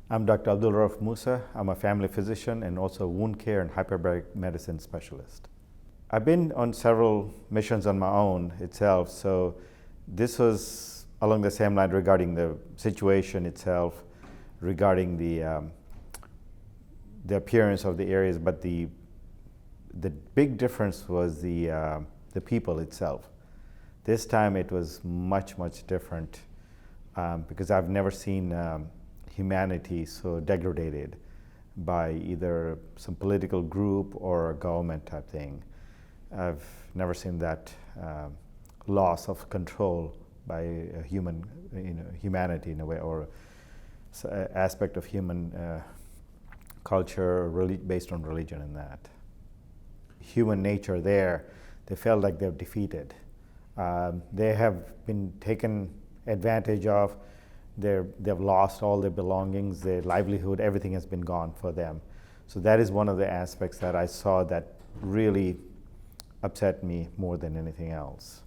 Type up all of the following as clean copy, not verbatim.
I'm Dr. Abdul Raoof-Moosa. I'm a family physician and also a wound care and hyperbaric medicine specialist. I've been on several missions on my own itself, so this was along the same line regarding the situation itself, regarding the appearance of the areas, but the big difference was the people itself. This time it was much different because I've never seen humanity so degraded by either some political group or a government type thing. I've never seen that loss of control by a humanity in a way, or aspect of human culture based on religion and that. Human nature there, they felt like they're defeated. They have been taken advantage of. They've lost all their belongings, their livelihood, everything has been gone for them. So that is one of the aspects that I saw that really upset me more than anything else.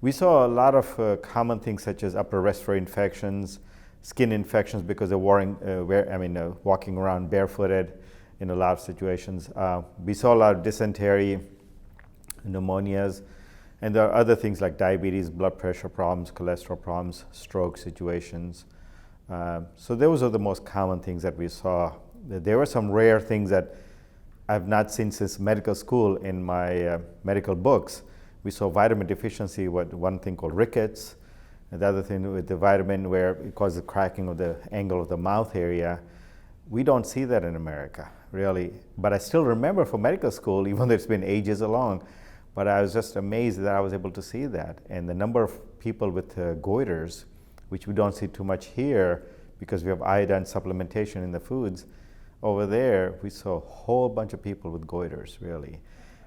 We saw a lot of common things such as upper respiratory infections, skin infections because they're walking around barefooted in a lot of situations. We saw a lot of dysentery, pneumonias, and there are other things like diabetes, blood pressure problems, cholesterol problems, stroke situations. So those are the most common things that we saw. There were some rare things that I've not seen since medical school in my medical books. We saw vitamin deficiency, one thing called rickets, and the other thing with the vitamin where it causes cracking of the angle of the mouth area. We don't see that in America, really. But I still remember from medical school, even though it's been ages along, but I was just amazed that I was able to see that. And the number of people with goiters, which we don't see too much here because we have iodine supplementation in the foods, over there we saw a whole bunch of people with goiters, really.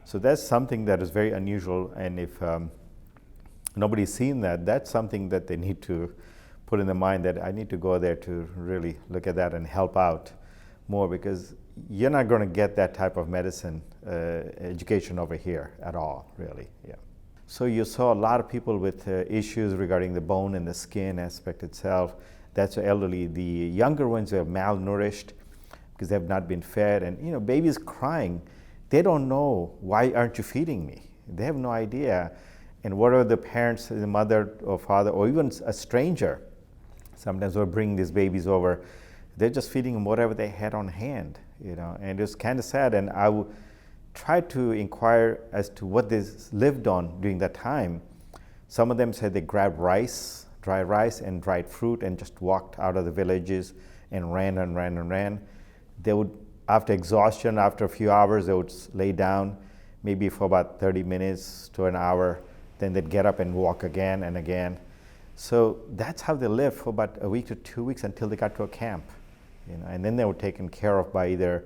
So that's something that is very unusual, and if nobody's seen that, that's something that they need to put in their mind, that I need to go there to really look at that and help out more, because you're not going to get that type of medicine education over here at all, really. Yeah. So you saw a lot of people with issues regarding the bone and the skin aspect itself. That's the elderly. The younger ones are malnourished because they have not been fed, and babies crying. They don't know, why aren't you feeding me? They have no idea. And what are the parents, the mother or father, or even a stranger? Sometimes we're bringing these babies over. They're just feeding them whatever they had on hand, and it was kind of sad. And I tried to inquire as to what they lived on during that time. Some of them said they grabbed rice, dry rice and dried fruit, and just walked out of the villages and ran. They would, after exhaustion, after a few hours, they would lay down, maybe for about 30 minutes to an hour. Then they'd get up and walk again and again. So that's how they lived for about a week to 2 weeks until they got to a camp. And then they were taken care of by either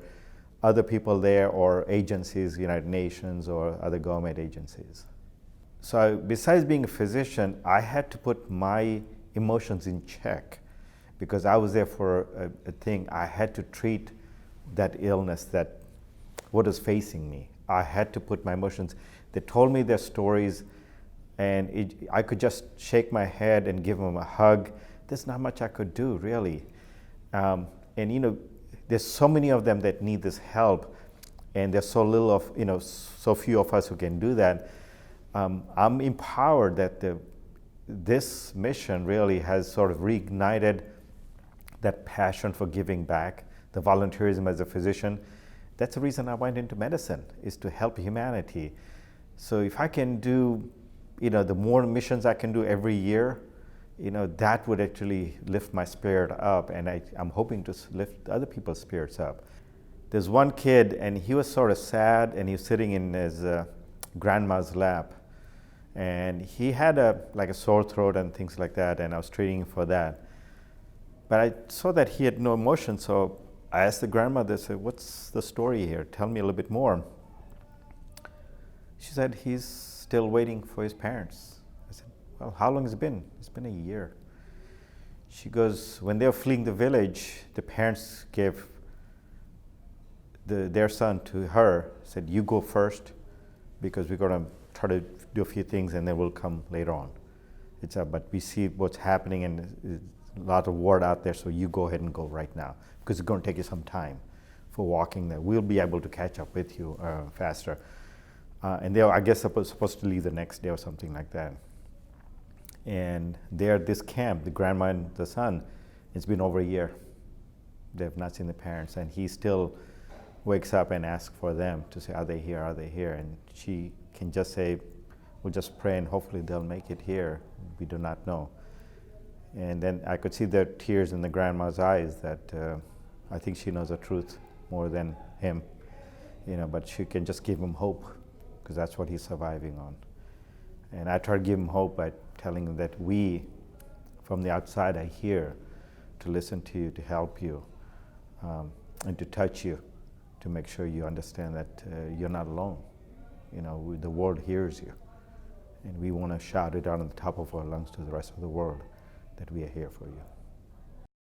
other people there or agencies, United Nations or other government agencies. So besides being a physician, I had to put my emotions in check because I was there for a thing. I had to treat that illness, that what is facing me. I had to put my emotions. They told me their stories, and I could just shake my head and give them a hug. There's not much I could do, really. And there's so many of them that need this help, and there's so little of, so few of us who can do that. I'm empowered that this mission really has sort of reignited that passion for giving back, the volunteerism as a physician. That's the reason I went into medicine, is to help humanity. So if I can do, the more missions I can do every year, that would actually lift my spirit up, and I'm hoping to lift other people's spirits up. There's one kid, and he was sort of sad, and he was sitting in his grandma's lap, and he had a sore throat and things like that, and I was treating him for that. But I saw that he had no emotion, so I asked the grandmother, I said, "What's the story here? Tell me a little bit more." She said, "He's still waiting for his parents." I said, "Well, how long has it been?" "It's been a year." She goes, "When they were fleeing the village, the parents gave their son to her, said, 'You go first because we're going to try to do a few things and then we'll come later on.' But we see what's happening and it's a lot of word out there, so you go ahead and go right now, because it's going to take you some time for walking there. We'll be able to catch up with you faster. And they were, I guess, supposed to leave the next day or something like that. And they're at this camp, the grandma and the son, it's been over a year. They have not seen the parents, and he still wakes up and asks for them to say, are they here, are they here? And she can just say, we'll just pray and hopefully they'll make it here. We do not know. And then I could see the tears in the grandma's eyes that I think she knows the truth more than him, but she can just give him hope, because that's what he's surviving on. And I try to give him hope by telling him that we, from the outside, are here to listen to you, to help you, and to touch you, to make sure you understand that you're not alone. The world hears you. And we want to shout it out on the top of our lungs to the rest of the world that we are here for you.